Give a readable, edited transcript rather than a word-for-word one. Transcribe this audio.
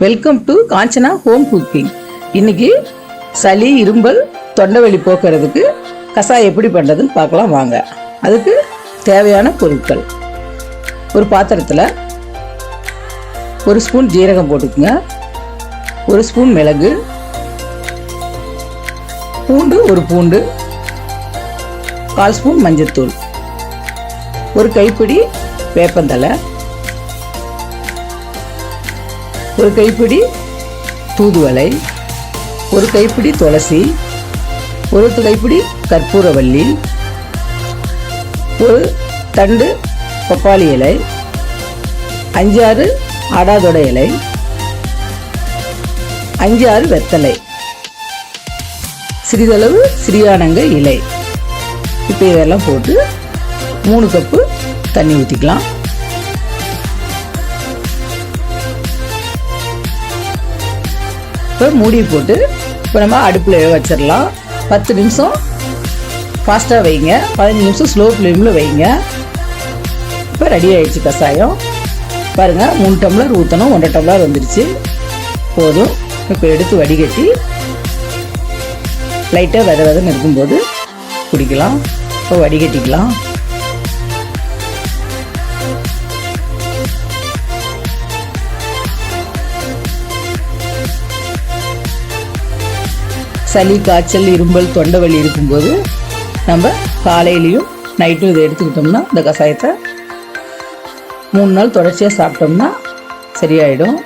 Welcome to Kanchana home cooking. இன்னைக்கு சளி, இரும்பல், தொண்டைவலி போக்குறதுக்கு கசாயம் எப்படி பண்ணுறதுன்னு பார்க்கலாம் வாங்க. அதுக்கு தேவையான பொருட்கள்: ஒரு பாத்திரத்தில் 1 ஸ்பூன் ஜீரகம் போட்டுக்குங்க, 1 ஸ்பூன் மிளகு, ஒரு பூண்டு, 1/4 ஸ்பூன் மஞ்சத்தூள், 1 கைப்பிடி வேப்பந்தலை, 1 கைப்பிடி தூதுவளை, 1 கைப்பிடி துளசி, 1 கைப்பிடி கற்பூரவள்ளி, 1 தண்டு பப்பாளி இலை, 5-6 ஆடாதொடை இலை, 5-6 வெத்தலை, சிறிதளவு சிறியானங்க இலை. இப்போ இதெல்லாம் போட்டு 3 கப்பு தண்ணி ஊற்றிக்கலாம். இப்போ மூடி போட்டு இப்போ நம்ம அடுப்பில் வச்சிடலாம். 10 நிமிஷம் ஃபாஸ்ட்டாக வைங்க, 15 நிமிஷம் ஸ்லோ ஃப்ளேமில் வைங்க. இப்போ ரெடி ஆகிடுச்சு கசாயம். பாருங்கள், 3 டம்ளர் ஊற்றணும், 1.5 டம்ளர் வந்துடுச்சு, போதும். இப்போ எடுத்து வடிகட்டி லைட்டாக வெதன்னு இருக்கும்போது குடிக்கலாம். இப்போ வடிகட்டிக்கலாம். சளி, காய்ச்சல், இரும்பல், தொண்டைவலி இருக்கும்போது நம்ம காலையிலையும் நைட்டும் இதை எடுத்துக்கிட்டோம்னா இந்த கசாயத்தை 3 நாள் தொடர்ச்சியாக சாப்பிட்டோம்னா சரியாயிடும்.